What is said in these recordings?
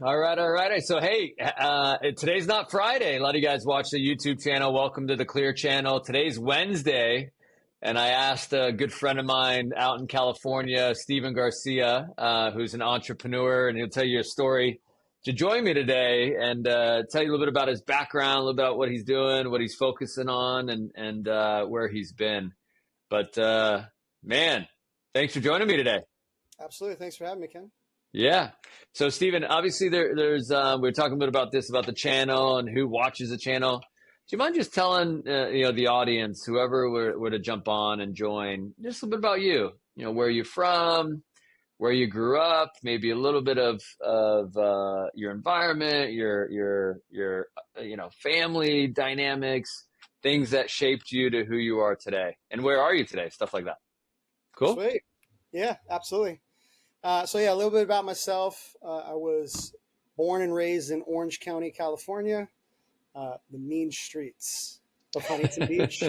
All right. So, hey, today's not Friday. A lot of you guys watch the YouTube channel. Welcome to the Clear channel. Today's Wednesday, and I asked a good friend of mine out in California, Stephen Garcia, who's an entrepreneur, and he'll tell you a story, to join me today and tell you a little bit about his background, a little bit about what he's doing, what he's focusing on, and where he's been. But, man, thanks for joining me today. Absolutely. Thanks for having me, Ken. Yeah. So, Stephen, obviously there's we were talking a bit about this, about the channel and who watches the channel. Do you mind just telling the audience, whoever were to jump on and join, just a little bit about you? Where you're from, where you grew up, maybe a little bit of your environment, your family dynamics, things that shaped you to who you are today, and where are you today? Stuff like that. Cool. Sweet. Yeah, absolutely. A little bit about myself. I was born and raised in Orange County, California, the mean streets of Huntington Beach.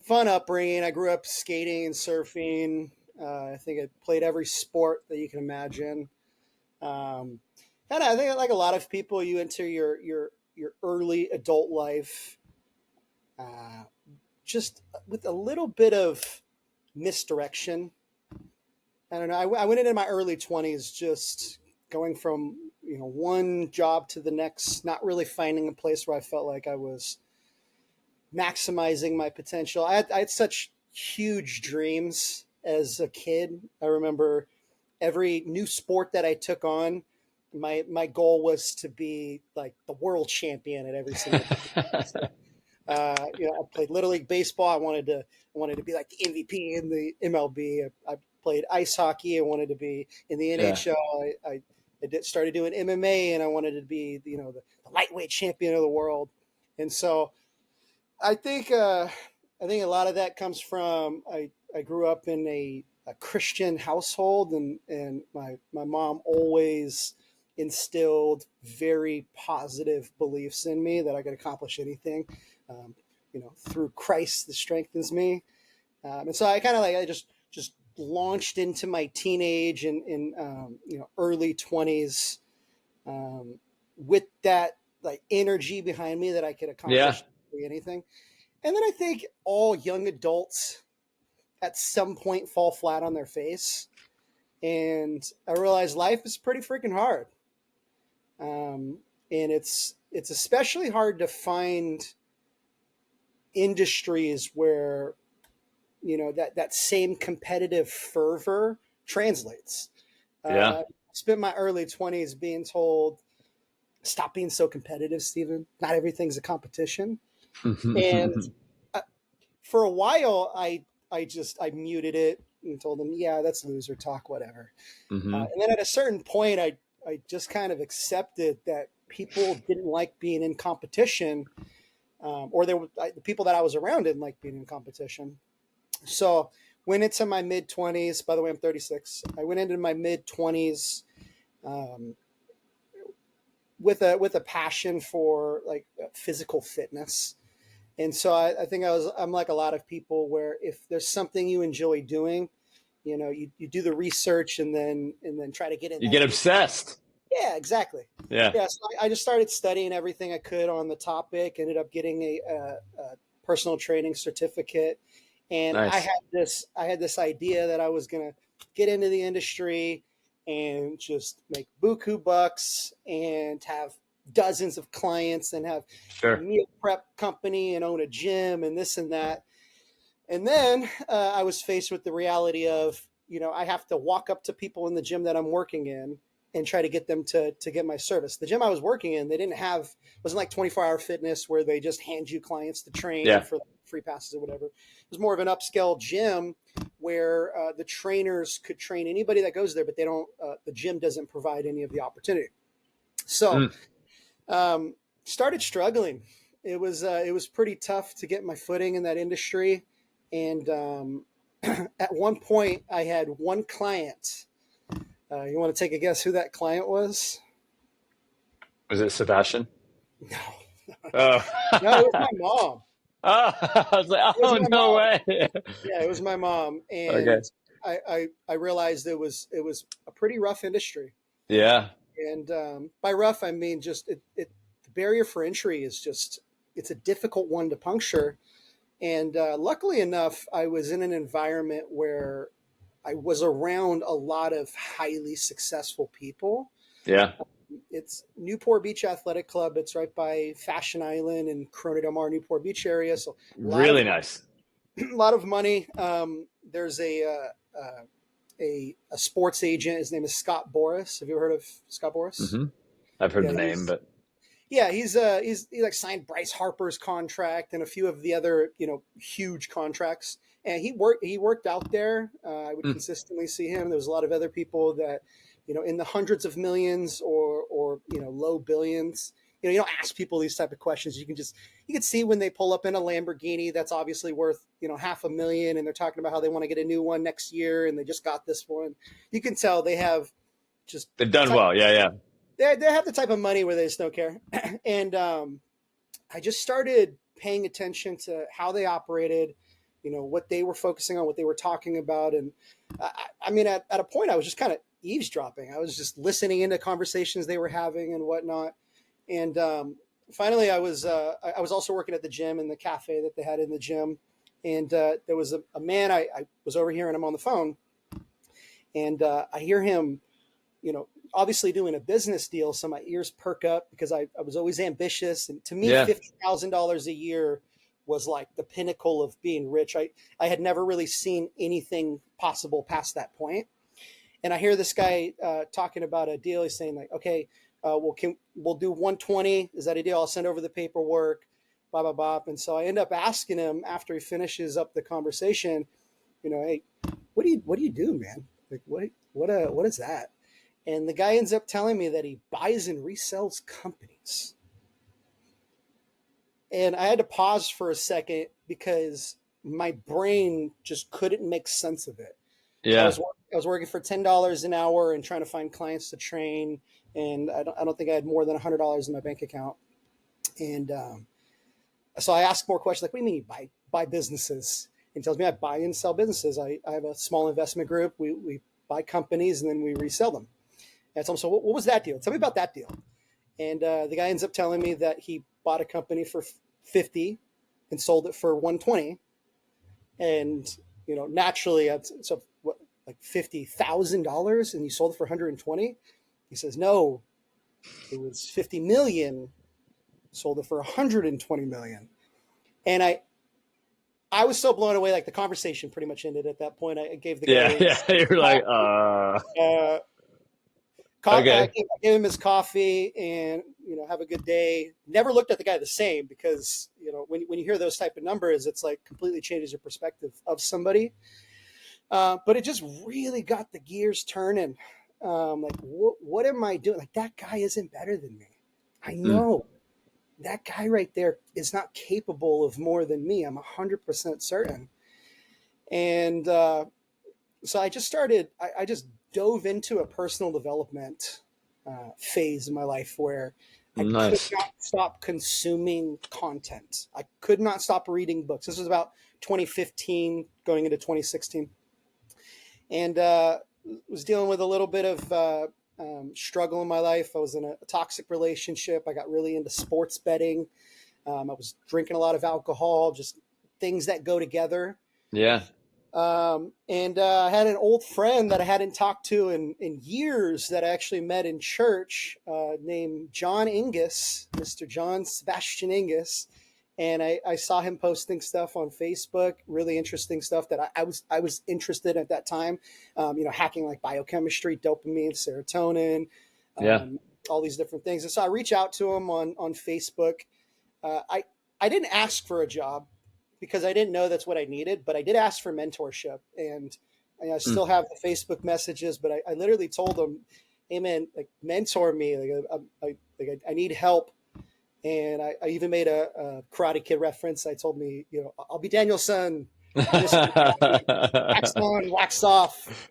Fun upbringing. I grew up skating and surfing. I think I played every sport that you can imagine. I think like a lot of people, you enter your early adult life just with a little bit of misdirection. I don't know. I went into my early 20s just going from, one job to the next, not really finding a place where I felt like I was maximizing my potential. I had such huge dreams as a kid. I remember every new sport that I took on, my goal was to be like the world champion at every single thing. I played Little League baseball. I wanted to be like the MVP in the MLB. I played ice hockey. I wanted to be in the NHL. I started doing MMA, and I wanted to be the lightweight champion of the world. And so I think a lot of that comes from I grew up in a Christian household, and my mom always instilled very positive beliefs in me that I could accomplish anything. Through Christ that strengthens me. And so I kind of I just launched into my teenage and early 20s with that like energy behind me that I could accomplish anything. And then I think all young adults at some point fall flat on their face. And I realized life is pretty freaking hard. And it's especially hard to find industries where that same competitive fervor translates. I spent my early 20s being told, stop being so competitive, Stephen. Not everything's a competition. And for a while I muted it and told them, yeah, that's loser talk, whatever. And then at a certain point I just kind of accepted that people didn't like being in competition. Or the people that I was around didn't like being in competition. So went into my mid 20s. By the way, I'm 36. I went into my mid 20s with a passion for like physical fitness. And so I think I'm like a lot of people where if there's something you enjoy doing, you do the research and then try to get in. You get obsessed. Yeah, exactly. Yeah. So I just started studying everything I could on the topic, ended up getting a personal training certificate. And nice. I had this idea that I was going to get into the industry and just make buku bucks and have dozens of clients and have a meal prep company and own a gym and this and that. And then I was faced with the reality of, I have to walk up to people in the gym that I'm working in and try to get them to get my service. The gym I was working in, wasn't like 24-hour fitness where they just hand you clients to train for free passes or whatever. It was more of an upscale gym where the trainers could train anybody that goes there, but the gym doesn't provide any of the opportunity. So started struggling. It was pretty tough to get my footing in that industry. And at one point I had one client. You want to take a guess who that client was? Was it Sebastian? No. Oh. No, it was my mom. Oh, I was like, oh, no way. Yeah, it was my mom. And I realized it was a pretty rough industry. Yeah. And by rough, I mean just the barrier for entry is just, it's a difficult one to puncture. And luckily enough, I was in an environment where I was around a lot of highly successful people. Yeah. It's Newport Beach Athletic Club. It's right by Fashion Island and Corona Del Mar, Newport Beach area. So a lot Really of nice. a lot of money. There's a sports agent. His name is Scott Boras. Have you ever heard of Scott Boras? Hmm. I've heard Yeah, the name, but he like signed Bryce Harper's contract and a few of the other huge contracts. And he worked out there. I would consistently see him. There was a lot of other people that in the hundreds of millions or low billions. You don't ask people these type of questions. You can see when they pull up in a Lamborghini that's obviously worth $500,000, and they're talking about how they want to get a new one next year, and they just got this one. You can tell they have just they've done well. Yeah, yeah. They have the type of money where they just don't care. And I just started paying attention to how they operated, what they were focusing on, what they were talking about. And I mean, at a point, I was just kind of eavesdropping. I was just listening into conversations they were having and whatnot. And finally, I was also working at the gym, in the cafe that they had in the gym. And there was a man, I was overhearing him on the phone. And I hear him, obviously doing a business deal. So my ears perk up because I was always ambitious. And to me, $50,000 a year was like the pinnacle of being rich. I had never really seen anything possible past that point. And I hear this guy talking about a deal. He's saying like, okay, we'll do 120. Is that a deal? I'll send over the paperwork, blah, blah, blah. And so I end up asking him after he finishes up the conversation, hey, what do you do, man? Like, what is that? And the guy ends up telling me that he buys and resells companies. And I had to pause for a second because my brain just couldn't make sense of it. Yeah. I was working for $10 an hour and trying to find clients to train. And I don't think I had more than $100 in my bank account. And so I asked more questions like, what do you mean you buy businesses? And he tells me I buy and sell businesses. I have a small investment group. We buy companies and then we resell them. And so what was that deal? Tell me about that deal. And the guy ends up telling me that he bought a company for 50 and sold it for 120. And, naturally, so what, like $50,000 and you sold it for 120? He says, no, it was 50 million, sold it for 120 million. And I was so blown away, like the conversation pretty much ended at that point. I gave the guy You're like, okay. I gave him his coffee and, have a good day. Never looked at the guy the same because, when you hear those type of numbers, it's like completely changes your perspective of somebody. But it just really got the gears turning. Like, what am I doing? Like, that guy isn't better than me. I know that guy right there is not capable of more than me. I'm 100% certain. And so I just started, I just dove into a personal development phase in my life where I could not stop consuming content. I could not stop reading books. This was about 2015 going into 2016. And was dealing with a little bit of struggle in my life. I was in a toxic relationship. I got really into sports betting. I was drinking a lot of alcohol, just things that go together. Yeah. And I had an old friend that I hadn't talked to in years that I actually met in church named John Ingus, Mr. John Sebastian Ingus. And I saw him posting stuff on Facebook, really interesting stuff that I was interested in at that time, hacking like biochemistry, dopamine, serotonin, all these different things. And so I reach out to him on Facebook. I didn't ask for a job because I didn't know that's what I needed, but I did ask for mentorship. And I still have the Facebook messages, but I literally told him, hey man, like mentor me. I need help. And I even made a Karate Kid reference. I told me, I'll be Daniel's son. Wax on, wax off.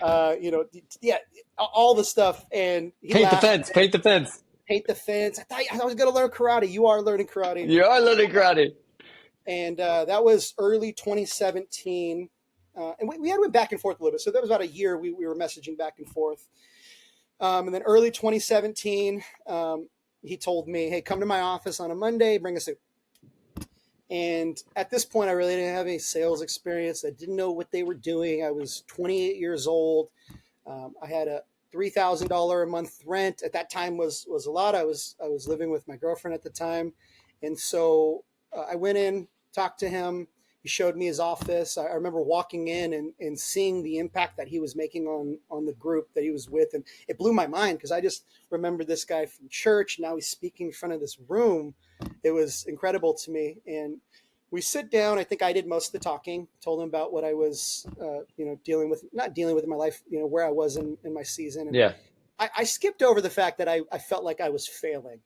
All the stuff. And he paint laughed. the fence. Paint the fence. Paint the fence. I thought I was going to learn karate. You are learning karate. You are learning karate. And that was early 2017. and we had went back and forth a little bit. So that was about a year we were messaging back and forth. And then early 2017, he told me, hey, come to my office on a Monday, bring a suit. And at this point, I really didn't have any sales experience. I didn't know what they were doing. I was 28 years old. I had a $3,000 a month rent. At that time was a lot. I was living with my girlfriend at the time. And so I went in, talked to him. He showed me his office. I remember walking in and seeing the impact that he was making on the group that he was with. And it blew my mind because I just remember this guy from church. Now he's speaking in front of this room. It was incredible to me. And we sit down. I think I did most of the talking, told him about what I was, not dealing with in my life, where I was in my season. And Yeah. I skipped over the fact that I felt like I was failing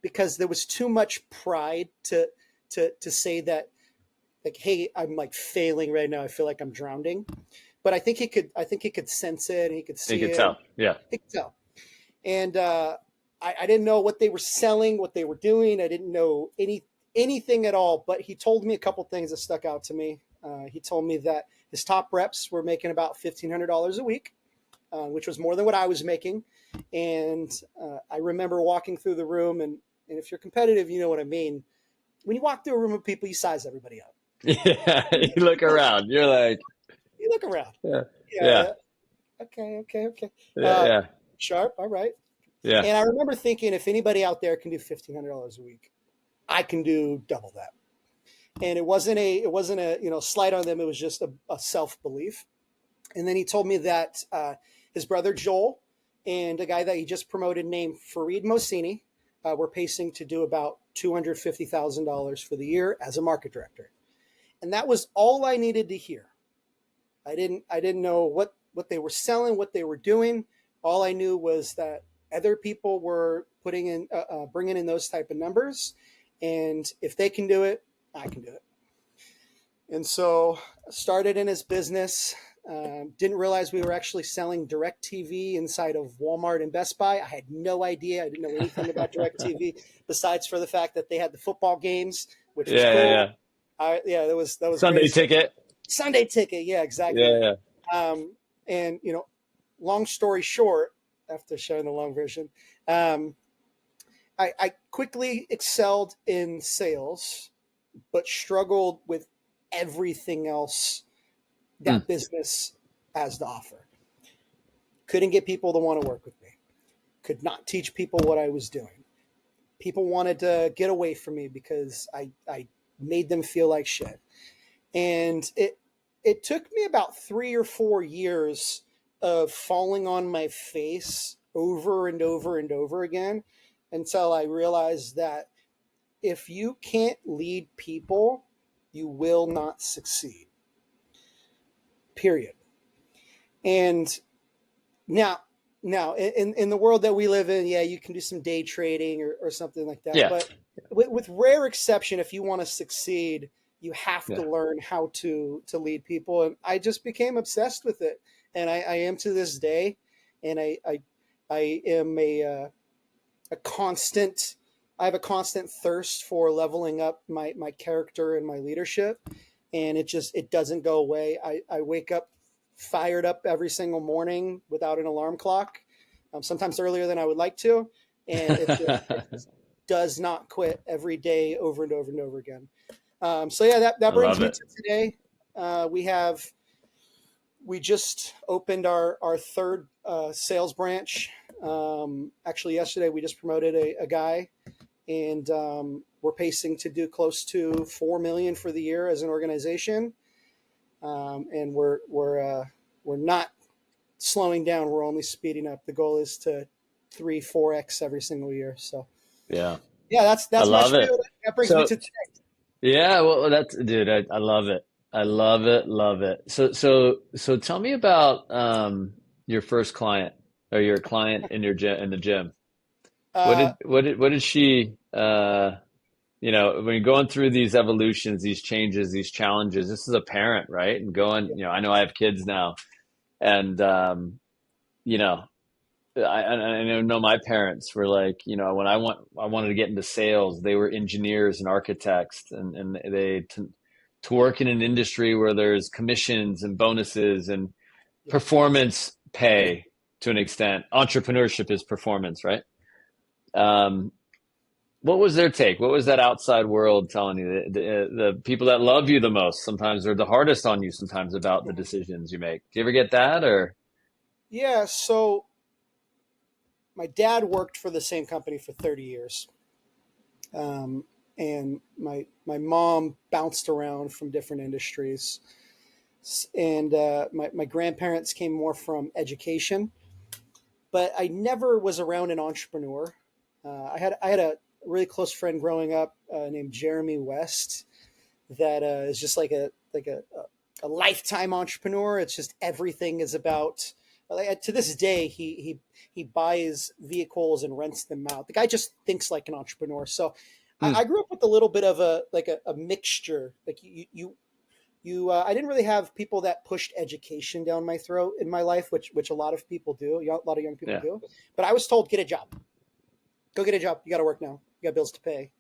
because there was too much pride to say that, like, hey, I'm like failing right now. I feel like I'm drowning. But I think he could sense it and he could see it. He could tell. Yeah. He could tell. And I didn't know what they were selling, what they were doing. I didn't know anything at all. But he told me a couple things that stuck out to me. He told me that his top reps were making about $1,500 a week, which was more than what I was making. And I remember walking through the room, and if you're competitive, you know what I mean. When you walk through a room of people, you size everybody up. Yeah. You look around. You're like, You look around. yeah. Yeah. Okay. Yeah. Sharp. All right. Yeah. And I remember thinking, if anybody out there can do $1,500 a week, I can do double that. And it wasn't a slight on them. It was just a self-belief. And then he told me that his brother Joel and a guy that he just promoted named Fareed Mohsini were pacing to do about $250,000 for the year as a market director. And that was all I needed to hear. I didn't know what they were selling, what they were doing. All I knew was that other people were bringing in those type of numbers. And if they can do it, I can do it. And so I started in his business. Didn't realize we were actually selling DirecTV inside of Walmart and Best Buy. I had no idea. I didn't know anything about DirecTV besides for the fact that they had the football games, which was cool. That was Sunday great. ticket. Sunday ticket. Yeah, exactly. Yeah. And long story short, after showing the long version, I quickly excelled in sales, but struggled with everything else that business has to offer. Couldn't get people to want to work with me. Could not teach people what I was doing. People wanted to get away from me because I made them feel like shit. And it took me about 3 or 4 years of falling on my face over and over and over again until I realized that if you can't lead people, you will not succeed. Period. And now in the world that we live in, yeah, you can do some day trading or something like that. Yeah. But with rare exception, if you want to succeed, you have to learn how to lead people. And I just became obsessed with it. And I am to this day. And I am I have a constant thirst for leveling up my character and my leadership. And it doesn't go away. I wake up fired up every single morning without an alarm clock, sometimes earlier than I would like to. And it does not quit every day over and over and over again. So yeah, that brings me to today. We just opened our third sales branch. Actually, yesterday we just promoted a guy, and we're pacing to do close to $4 million for the year as an organization. And we're not slowing down. We're only speeding up. The goal is to 3-4x every single year. So yeah, that's my spiel. That brings me to today. Yeah, well, dude, I love it. I love it. So tell me about your first client or your client in the gym. What did she when you're going through these evolutions, these changes, these challenges, this is a parent, right? And I know I have kids now, and I know my parents were like, when I wanted to get into sales, they were engineers and architects, and to work in an industry where there's commissions and bonuses and Yeah. performance pay to an extent. Entrepreneurship is performance, right? Um, what was their take? What was that outside world telling you? The people that love you the most sometimes are the hardest on you sometimes about the decisions you make. Do you ever get that or? Yeah. So my dad worked for the same company for 30 years. Um, and my mom bounced around from different industries. And my grandparents came more from education, but I never was around an entrepreneur. I had a really close friend growing up named Jeremy West that is just like a lifetime entrepreneur. It's just everything is about. Like, to this day, he buys vehicles and rents them out. The guy just thinks like an entrepreneur. So Hmm. I grew up with a little bit of a mixture. Like I didn't really have people that pushed education down my throat in my life, which a lot of people do. A lot of young people Yeah. do. But I was told, get a job, go get a job. You got to work now. You got bills to pay.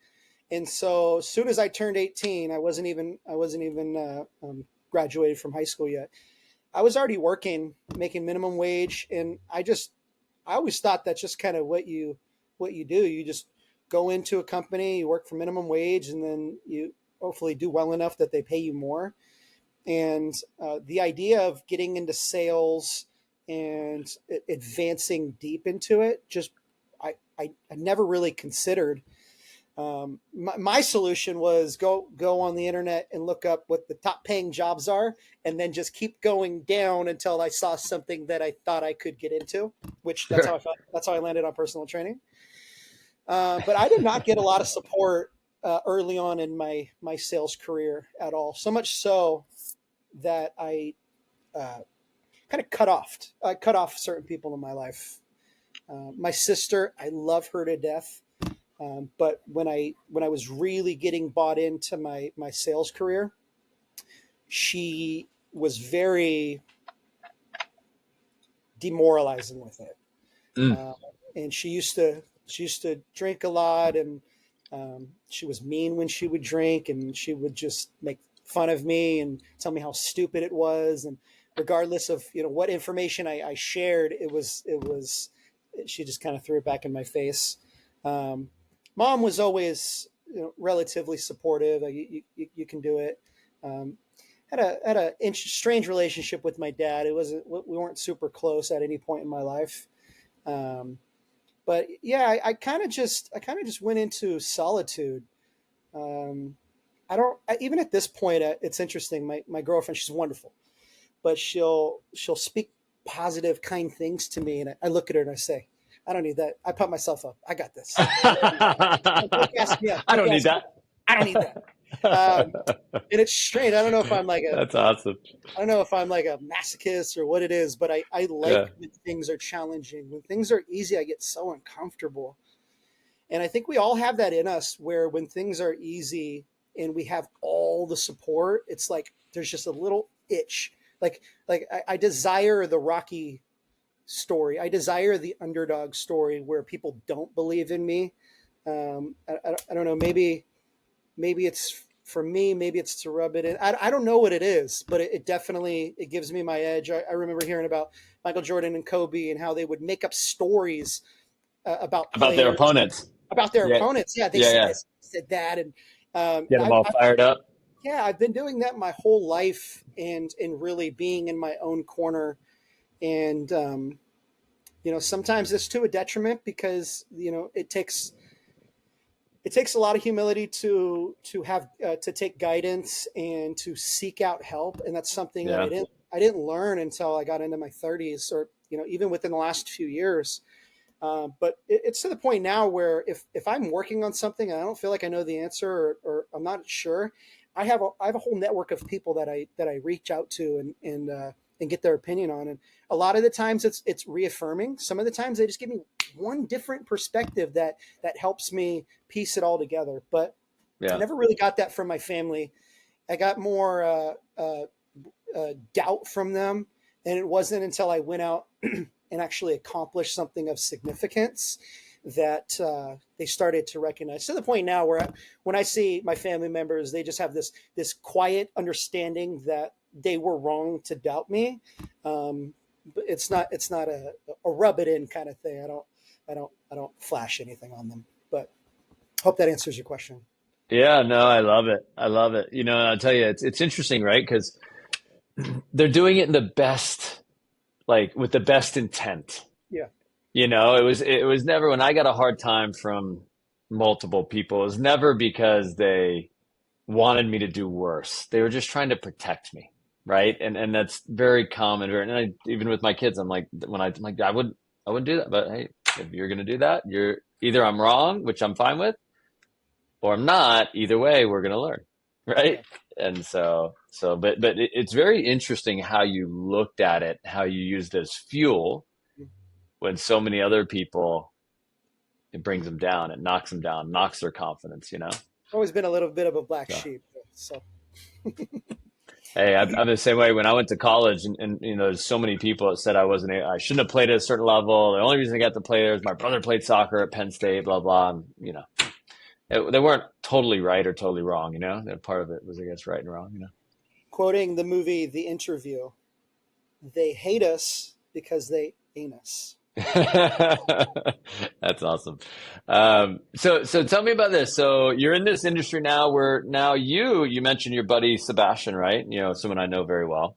And so as soon as I turned 18, I wasn't even graduated from high school yet. I was already working, making minimum wage, and I always thought that's just kind of what you do. You just go into a company, you work for minimum wage, and then you hopefully do well enough that they pay you more. And the idea of getting into sales and advancing deep into it, just I never really considered. My solution was go on the internet and look up what the top paying jobs are, and then just keep going down until I saw something that I thought I could get into. Which Sure. that's how I landed on personal training. But I did not get a lot of support early on in my sales career at all. So much so that I uh, kind of cut off certain people in my life. My sister, I love her to death. But when I was really getting bought into my sales career, she was very demoralizing with it, Mm. uh, and she used to drink a lot, and she was mean when she would drink, and she would just make fun of me and tell me how stupid it was, and regardless of what information I shared, it was she just kind of threw it back in my face. Um, Mom was always relatively supportive. Like, you can do it. Um, had a strange relationship with my dad. It wasn't we weren't super close at any point in my life. Um, but yeah, I kind of just went into solitude. Um, even at this point. It's interesting. My girlfriend, she's wonderful, but she'll speak positive, kind things to me, and I look at her and I say, I don't need that. I pump myself up. I got this. Don't gas me up. I Don't don't need gas me up. that. I don't need that. Um, and it's strange. I don't know if I'm like a That's awesome. I don't know if I'm like a masochist or what it is, but I like Yeah. when things are challenging. When things are easy, I get so uncomfortable. And I think we all have that in us where when things are easy and we have all the support, it's like there's just a little itch. Like I desire the Rocky story. I desire the underdog story where people don't believe in me. I don't know. Maybe it's for me. Maybe it's to rub it in. I don't know what it is, but it definitely it gives me my edge. I remember hearing about Michael Jordan and Kobe and how they would make up stories about About their players opponents. about their Yeah. opponents. Yeah, they Yeah. said Yeah. this, said that, and Get them all fired up. yeah, I've been doing that my whole life, and really being in my own corner. And sometimes it's to a detriment because it takes a lot of humility to have to take guidance and to seek out help, and that's something that Yeah. I didn't learn until I got into my 30s, or even within the last few years. But it's to the point now where if I'm working on something and I don't feel like I know the answer, or I'm not sure, I have a whole network of people that I reach out to and get their opinion on. And a lot of the times it's reaffirming. Some of the times they just give me one different perspective that helps me piece it all together. But I Yeah. never really got that from my family. I got more doubt from them, and it wasn't until I went out and actually accomplished something of significance that they started to recognize, to the point now where when I see my family members, they just have this quiet understanding that they were wrong to doubt me. But it's not a rub it in kind of thing. I don't flash anything on them. But hope that answers your question. Yeah, no, I love it. I love it. You know, and I'll tell you, it's interesting, right? Because they're doing it in the best, like with the best intent. Yeah. You know, it was never when I got a hard time from multiple people, it was never because they wanted me to do worse. They were just trying to protect me, right? And that's very common. And even with my kids, I'm like, I'm like, I wouldn't do that. But hey, if you're gonna do that, you're either I'm wrong, which I'm fine with, or I'm not. Either way, we're gonna learn, right? Yeah. And but it's very interesting how you looked at it, how you used it as fuel when so many other people, it brings them down, it knocks them down, knocks their confidence, you know? Always been a little bit of a black So, sheep. So hey, I'm the same way. When I went to college, and you know, there's so many people that said I shouldn't have played at a certain level. The only reason I got to play there is my brother played soccer at Penn State, blah, blah. And, you know, they weren't totally right or totally wrong, you know? That part of it was, I guess, right and wrong, you know? quoting the movie The Interview, they hate us because they ain't us. That's awesome. So tell me about this. So you're in this industry now where now you mentioned your buddy Sebastian, right? You know, someone I know very well,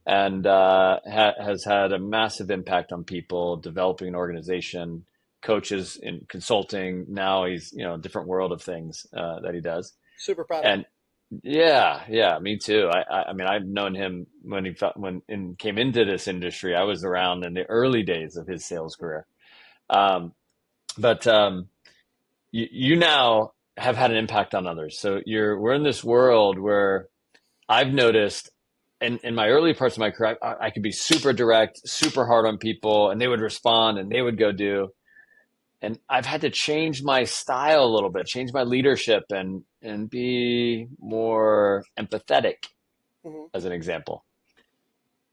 and has had a massive impact on people, developing an organization, coaches in consulting. Now he's, you know, a different world of things that he does. Super proud of him. And yeah, me too. I mean, I've known him when came into this industry. I was around in the early days of his sales career. Um, but you now have had an impact on others. So we're in this world where I've noticed in my early parts of my career, I could be super direct, super hard on people, and they would respond and they would go do. And I've had to change my style a little bit, change my leadership, and be more empathetic, Mhm. as an example.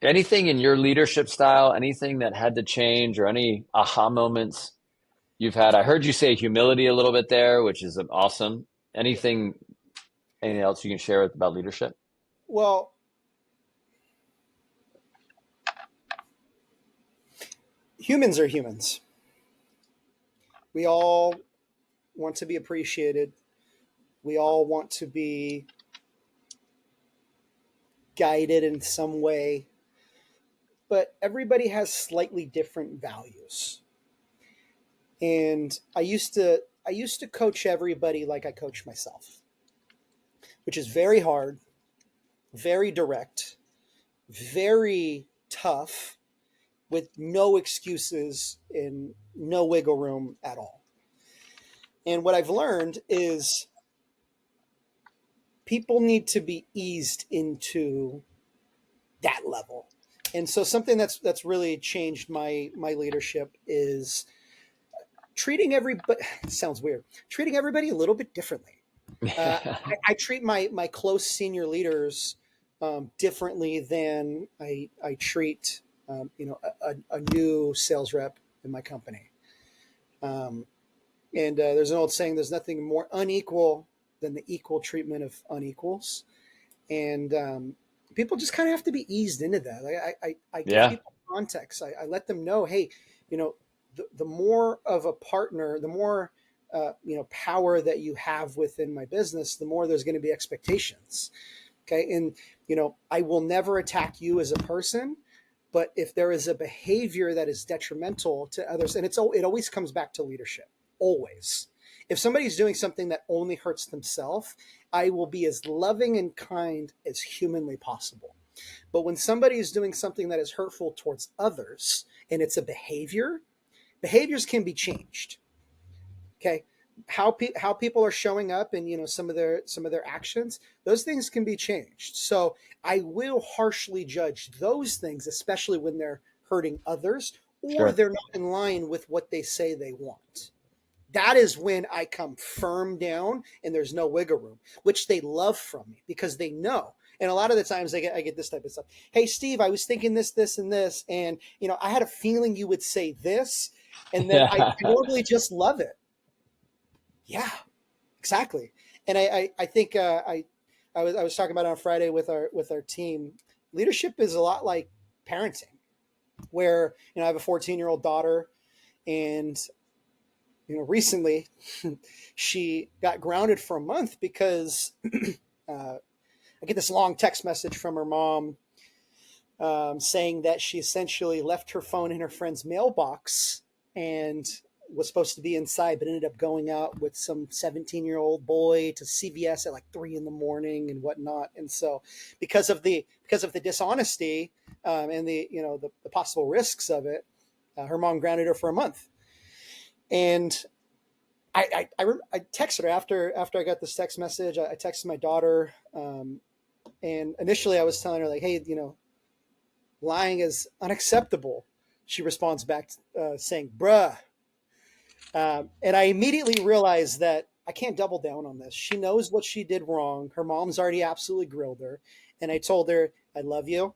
Anything in your leadership style, anything that had to change, or any aha moments you've had? I heard you say humility a little bit there, which is awesome. Yeah. Anything else you can share about leadership? Well, humans are humans. We all want to be appreciated. We all want to be guided in some way, but everybody has slightly different values. And I used to coach everybody like I coach myself, which is very hard, very direct, very tough, with no excuses and no wiggle room at all. And what I've learned is people need to be eased into that level. And so something that's really changed my leadership is treating everybody sounds weird, treating everybody a little bit differently. I treat my close senior leaders differently than I treat a new sales rep in my company. Um, and there's an old saying: "There's nothing more unequal than the equal treatment of unequals." And people just kind of have to be eased into that. I give Yeah, people context. I let them know, hey, you know, the more of a partner, the more power that you have within my business, the more there's going to be expectations. Okay, and I will never attack you as a person, but if there is a behavior that is detrimental to others, and it always comes back to leadership, always. If somebody's doing something that only hurts themselves, I will be as loving and kind as humanly possible. But when somebody is doing something that is hurtful towards others and it's a behaviors can be changed. Okay, how people are showing up and some of their actions, those things can be changed. So I will harshly judge those things, especially when they're hurting others or sure. they're not in line with what they say they want. That is when I come firm down and there's no wiggle room, which they love from me because they know. And a lot of the times I get this type of stuff. Hey, Steve, I was thinking this, and this, and I had a feeling you would say this. And then I Yeah. normally just love it. Yeah, exactly. And I think I was talking about it on Friday with our team. Leadership is a lot like parenting, where I have a 14-year-old daughter, and recently she got grounded for a month because I get this long text message from her mom saying that she essentially left her phone in her friend's mailbox and was supposed to be inside, but ended up going out with some 17-year-old boy to CVS at like 3 a.m. and whatnot. And so, because of the dishonesty and the possible risks of it, her mom grounded her for a month. And I texted her after I got this text message. I texted my daughter, and initially I was telling her like, hey, lying is unacceptable. She responds back saying, bruh. And I immediately realized that I can't double down on this. She knows what she did wrong. Her mom's already absolutely grilled her. And I told her, I love you.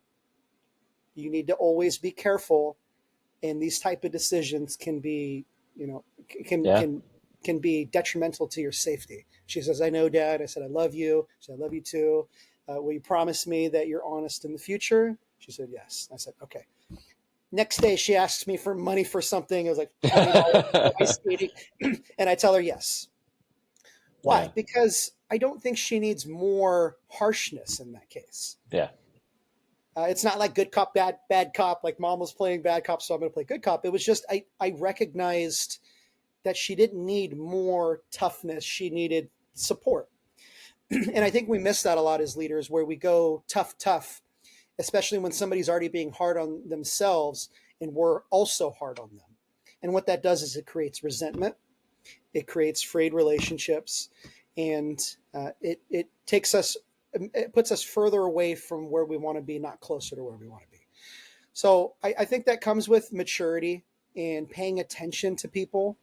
You need to always be careful. And these type of decisions can be, Yeah. can be detrimental to your safety. She says, I know, Dad. I said, I love you. She said, I love you too. Will you promise me that you're honest in the future? She said, yes. I said, okay. Next day, she asks me for money for something. It was like $20 ice skating. And I tell her yes. Why? Yeah. Because I don't think she needs more harshness in that case. Yeah. It's not like good cop, bad cop, like mom was playing bad cop, so I'm going to play good cop. It was just I recognized that she didn't need more toughness. She needed support. And I think we miss that a lot as leaders, where we go tough, especially when somebody's already being hard on themselves and we're also hard on them. And what that does is it creates resentment, it creates frayed relationships, and it puts us further away from where we want to be, not closer to where we want to be. So I think that comes with maturity and paying attention to people.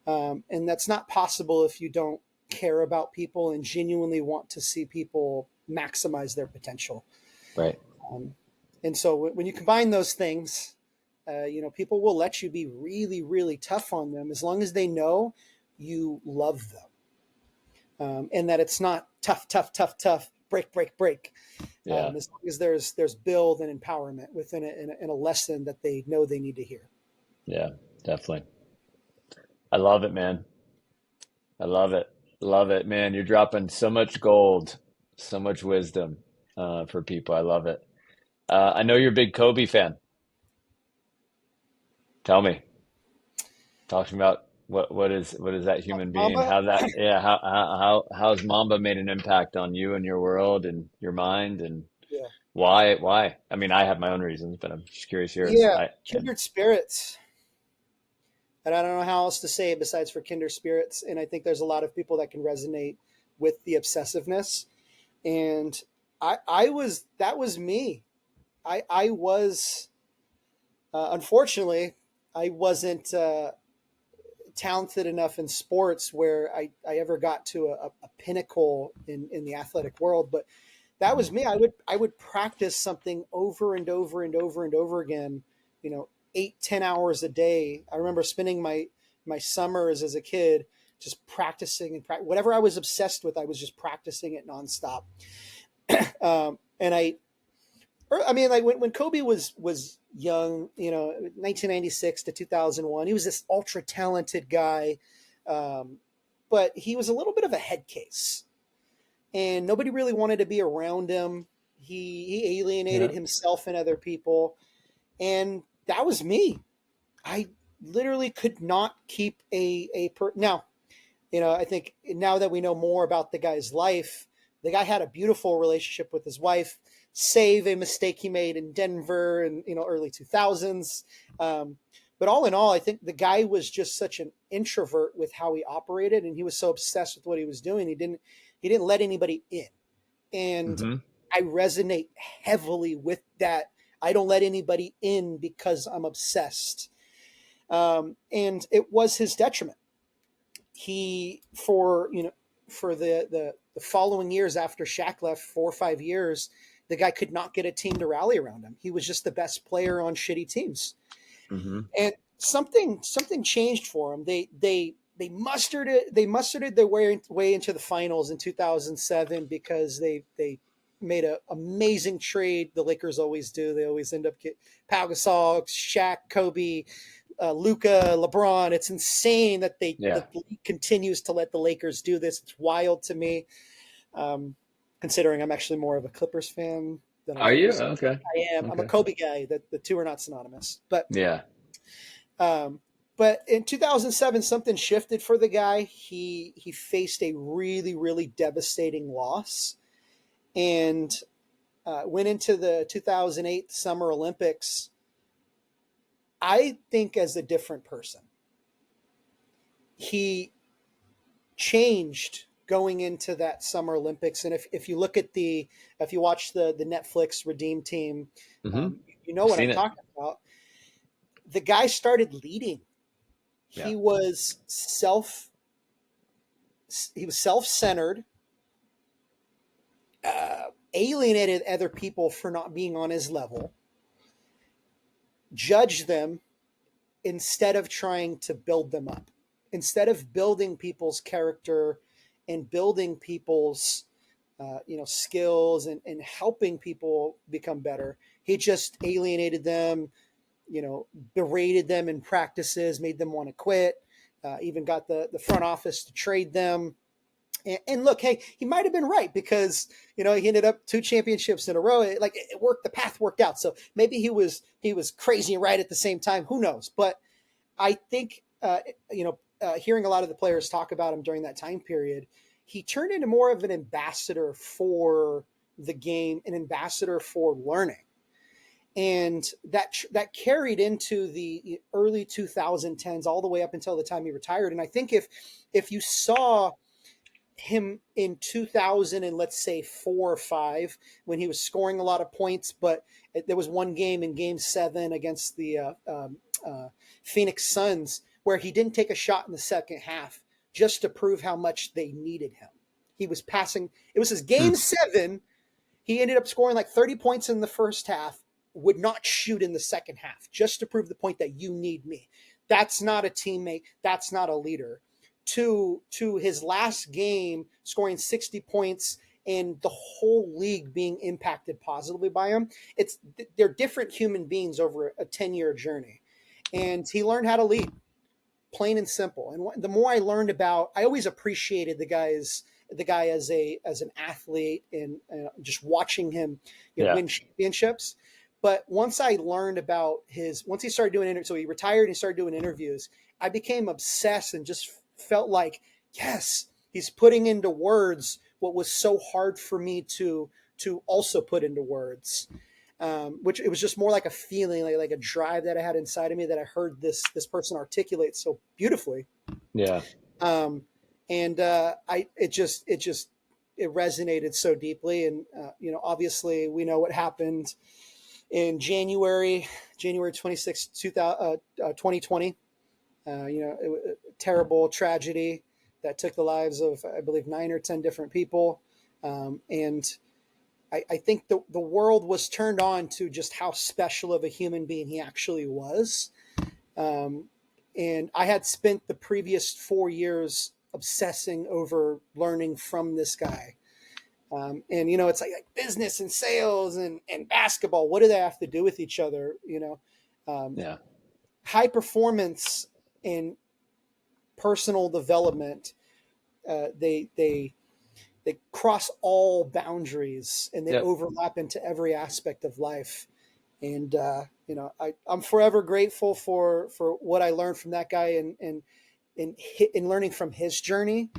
And that's not possible if you don't care about people and genuinely want to see people maximize their potential. Right. And so when you combine those things, people will let you be really, really tough on them as long as they know you love them, and that it's not tough, break. Yeah. As long as there's build and empowerment within it, and a lesson that they know they need to hear. Yeah. Definitely. I love it, man. I love it. Love it, man. You're dropping so much gold, so much wisdom for people. I love it. I know you're a big Kobe fan. Tell me, talk to me about what is that human being? Mamba, How that yeah how's Mamba made an impact on you and your world and your mind, and yeah, why? I mean, I have my own reasons, but I'm just curious yours. yeah, I and kindred spirits. And I don't know how else to say it besides for kindred spirits. And I think there's a lot of people that can resonate with the obsessiveness. And that was me. I was, unfortunately, I wasn't talented enough in sports where I ever got to a pinnacle in the athletic world. But that was me. I would practice something over and over and over and over again, 8-10 hours a day. I remember spending my summers as a kid just practicing whatever I was obsessed with. I was just practicing it nonstop. And I mean, like when Kobe was young, 1996 to 2001, he was this ultra talented guy, but he was a little bit of a head case, and nobody really wanted to be around him. He alienated yeah himself and other people, and that was me. I literally could not keep now. I think now that we know more about the guy's life, the guy had a beautiful relationship with his wife, save a mistake he made in Denver in early 2000s. But all in all, I think the guy was just such an introvert with how he operated, and he was so obsessed with what he was doing. He didn't let anybody in, and hmm I resonate heavily with that. I don't let anybody in because I'm obsessed, and it was his detriment. He for the following years after Shaq left, 4 or 5 years, the guy could not get a team to rally around him. He was just the best player on shitty teams. hmm And something changed for them. They mustered their way into the finals in 2007 because they made an amazing trade. The Lakers always do. They always end up get Pau Gasol, Shaq, Kobe, Luca, LeBron. It's insane that Yeah. the league continues to let the Lakers do this. It's wild to me, considering I'm actually more of a Clippers fan than a Are you? Lakers. Okay. I am. I'm a Okay. Kobe guy. That the two are not synonymous, Yeah. um, but in 2007, something shifted for the guy. He faced a really really devastating loss, and went into the 2008 Summer Olympics, I think, as a different person. He changed going into that Summer Olympics. And if you look at if you watch the Netflix Redeem Team, Mm-hmm. you know what I'm Seen it. talking about. The guy started leading. Yeah. He was self-centered, alienated other people for not being on his level, judged them instead of trying to build them up, instead of building people's character and building people's skills and helping people become better. He just alienated them, berated them in practices, made them want to quit, even got the front office to trade them. And look, hey, he might have been right because he ended up 2 championships in a row. It worked. The path worked out. So maybe he was crazy and right at the same time. Who knows? But I think hearing a lot of the players talk about him during that time period, he turned into more of an ambassador for the game, an ambassador for learning, and that carried into the early 2010s all the way up until the time he retired. And I think if you saw him in 2000 and let's say 4 or 5, when he was scoring a lot of points, but there was one game in Game 7 against the Phoenix Suns where he didn't take a shot in the second half just to prove how much they needed him. He was passing. It was his Hmm. Game 7. He ended up scoring like 30 points in the first half, would not shoot in the second half just to prove the point that you need me. That's not a teammate. That's not a leader. To his last game, scoring 60 points and the whole league being impacted positively by him. They're different human beings over a 10-year journey. And he learned how to lead, plain and simple. And the more I learned about, I always appreciated the guy as an athlete, and just watching him Yeah. win championships. But once I learned about once he started doing so he retired and he started doing interviews, I became obsessed and just felt like, yes, he's putting into words what was so hard for me to also put into words. Which it was just more like a feeling, like a drive that I had inside of me that I heard this person articulate so beautifully. Yeah. And it resonated so deeply. And obviously we know what happened in January 26th, 2020. A terrible tragedy that took the lives of, I believe, 9 or 10 different people. And I think the world was turned on to just how special of a human being he actually was. And I had spent the previous 4 years obsessing over learning from this guy. And it's like business and sales and basketball. What do they have to do with each other? Yeah. High performance and personal development. They cross all boundaries and they Yep. overlap into every aspect of life. And I'm forever grateful for what I learned from that guy and learning from his journey.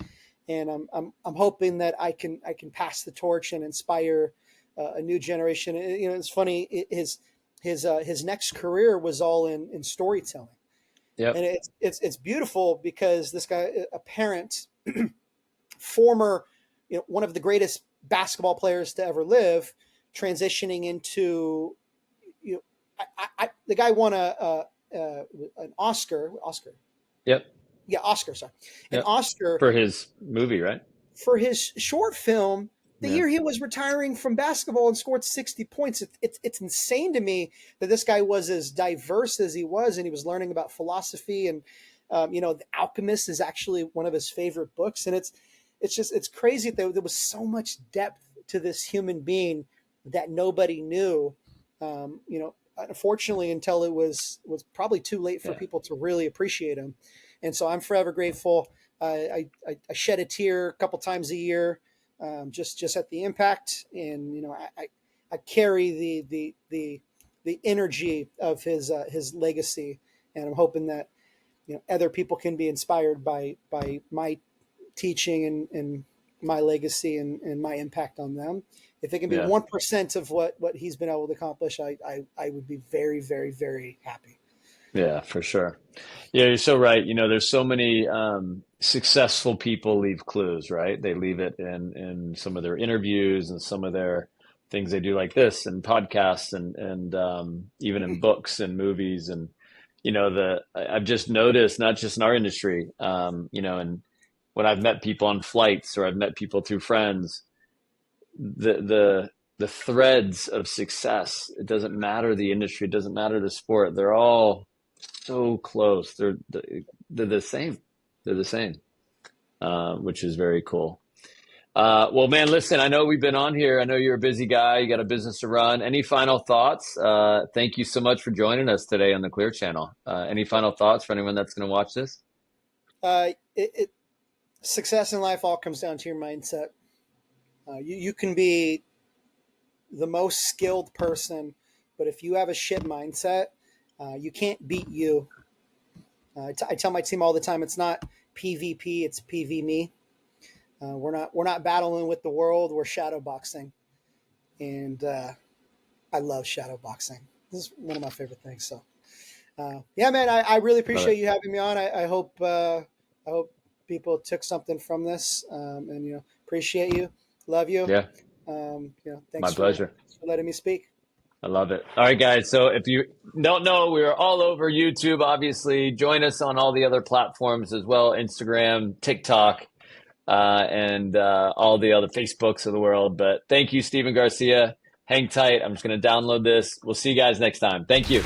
And I'm hoping that I can pass the torch and inspire a new generation. It's funny, his next career was all in storytelling, Yep. and it's beautiful because this guy, a parent, former, one of the greatest basketball players to ever live, transitioning into, the guy won an Oscar. Yep. Yeah, Oscar. Sorry, an Yep. Oscar For his movie, right? for his short film the Yeah. year he was retiring from basketball and scored 60 points. It's insane to me that this guy was as diverse as he was, and he was learning about philosophy. And The Alchemist is actually one of his favorite books, and it's crazy that there was so much depth to this human being that nobody knew. Unfortunately, until it was probably too late for people to really appreciate him. And so I'm forever grateful. I shed a tear a couple times a year, just at the impact, and I carry the energy of his legacy, and I'm hoping that other people can be inspired by my teaching and my legacy and my impact on them. If it can be 1% of what he's been able to accomplish, I would be very, very, very happy. Yeah, for sure. Yeah, you're so right. There's so many successful people leave clues, right? They leave it in some of their interviews and some of their things they do like this and podcasts and even in books and movies. And, I've just noticed, not just in our industry, and when I've met people on flights or I've met people through friends, the threads of success, it doesn't matter the industry, it doesn't matter the sport. They're all so close. They're the same. They're the same, which is very cool. Well, man, listen, I know we've been on here. I know you're a busy guy. You got a business to run. Any final thoughts? Thank you so much for joining us today on the Clear Channel. Any final thoughts for anyone that's going to watch this? Success in life all comes down to your mindset. You can be the most skilled person, but if you have a shit mindset, you can't beat you. I tell my team all the time, it's not PvP, it's PV me. We're not battling with the world. We're shadow boxing, and I love shadow boxing. This is one of my favorite things. So, yeah, man, I really appreciate you having me on. I hope people took something from this, and appreciate you, love you. Yeah, Thanks my pleasure. for letting me speak. I love it. All right, guys. So if you don't know, we're all over YouTube, obviously. Join us on all the other platforms as well, Instagram, TikTok, and all the other Facebooks of the world. But thank you, Stephen Garcia. Hang tight. I'm just going to download this. We'll see you guys next time. Thank you.